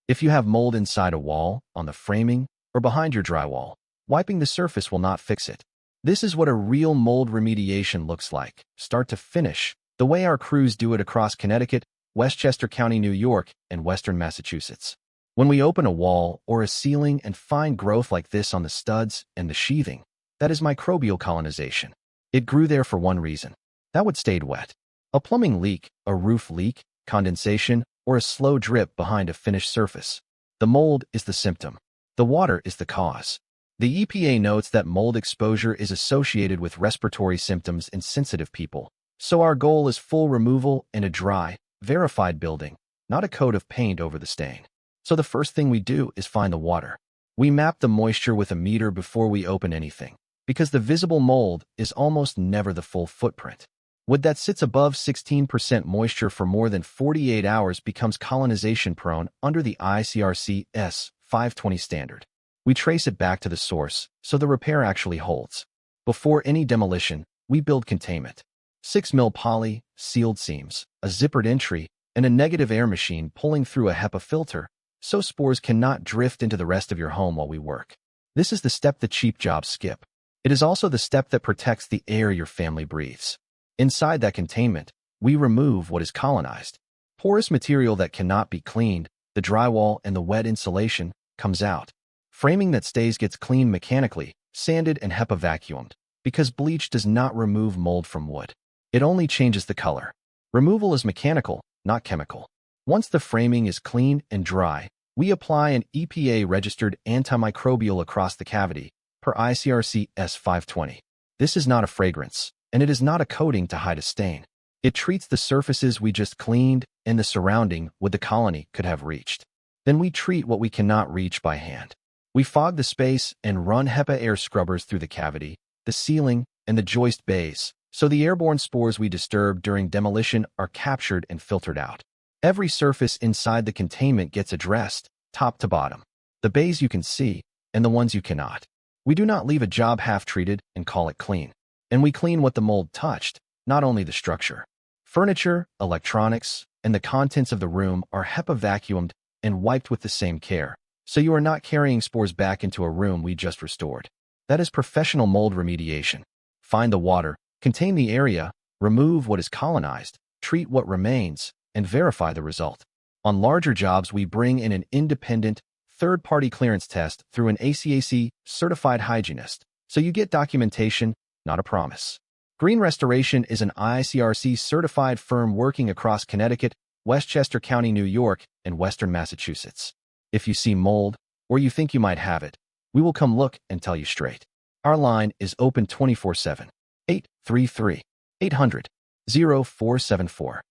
If you have mold inside a wall, on the framing, or behind your drywall, wiping the surface will not fix it. This is what a real mold remediation looks like, start to finish, the way our crews do it across Connecticut, Westchester County, New York, and Western Massachusetts. When we open a wall or a ceiling and find growth like this on the studs and the sheathing, that is microbial colonization. It grew there for one reason. That would stayed wet. A plumbing leak, a roof leak, condensation, or a slow drip behind a finished surface. The mold is the symptom. The water is the cause. The EPA notes that mold exposure is associated with respiratory symptoms in sensitive people. So our goal is full removal in a dry, verified building, not a coat of paint over the stain. So the first thing we do is find the water. We map the moisture with a meter before we open anything, because the visible mold is almost never the full footprint. Wood that sits above 16% moisture for more than 48 hours becomes colonization-prone under the IICRC S520 standard. We trace it back to the source, so the repair actually holds. Before any demolition, we build containment. 6 mil poly, sealed seams, a zippered entry, and a negative air machine pulling through a HEPA filter, so spores cannot drift into the rest of your home while we work. This is the step the cheap jobs skip. It is also the step that protects the air your family breathes. Inside that containment, we remove what is colonized. Porous material that cannot be cleaned, the drywall and the wet insulation, comes out. Framing that stays gets cleaned mechanically, sanded and HEPA-vacuumed, because bleach does not remove mold from wood. It only changes the color. Removal is mechanical, not chemical. Once the framing is clean and dry, we apply an EPA-registered antimicrobial across the cavity, per IICRC S520. This is not a fragrance, and it is not a coating to hide a stain. It treats the surfaces we just cleaned and the surrounding what the colony could have reached. Then we treat what we cannot reach by hand. We fog the space and run HEPA air scrubbers through the cavity, the ceiling, and the joist bays, so the airborne spores we disturbed during demolition are captured and filtered out. Every surface inside the containment gets addressed, top to bottom. The bays you can see, and the ones you cannot. We do not leave a job half-treated and call it clean. And we clean what the mold touched, not only the structure. Furniture, electronics, and the contents of the room are HEPA-vacuumed and wiped with the same care, so you are not carrying spores back into a room we just restored. That is professional mold remediation. Find the water, contain the area, remove what is colonized, treat what remains, and verify the result. On larger jobs, we bring in an independent, third-party clearance test through an ACAC certified hygienist, so you get documentation, not a promise. Green Restoration is an IICRC certified firm working across Connecticut, Westchester County, New York, and Western Massachusetts. If you see mold, or you think you might have it, we will come look and tell you straight. Our line is open 24/7. 833-800-0474.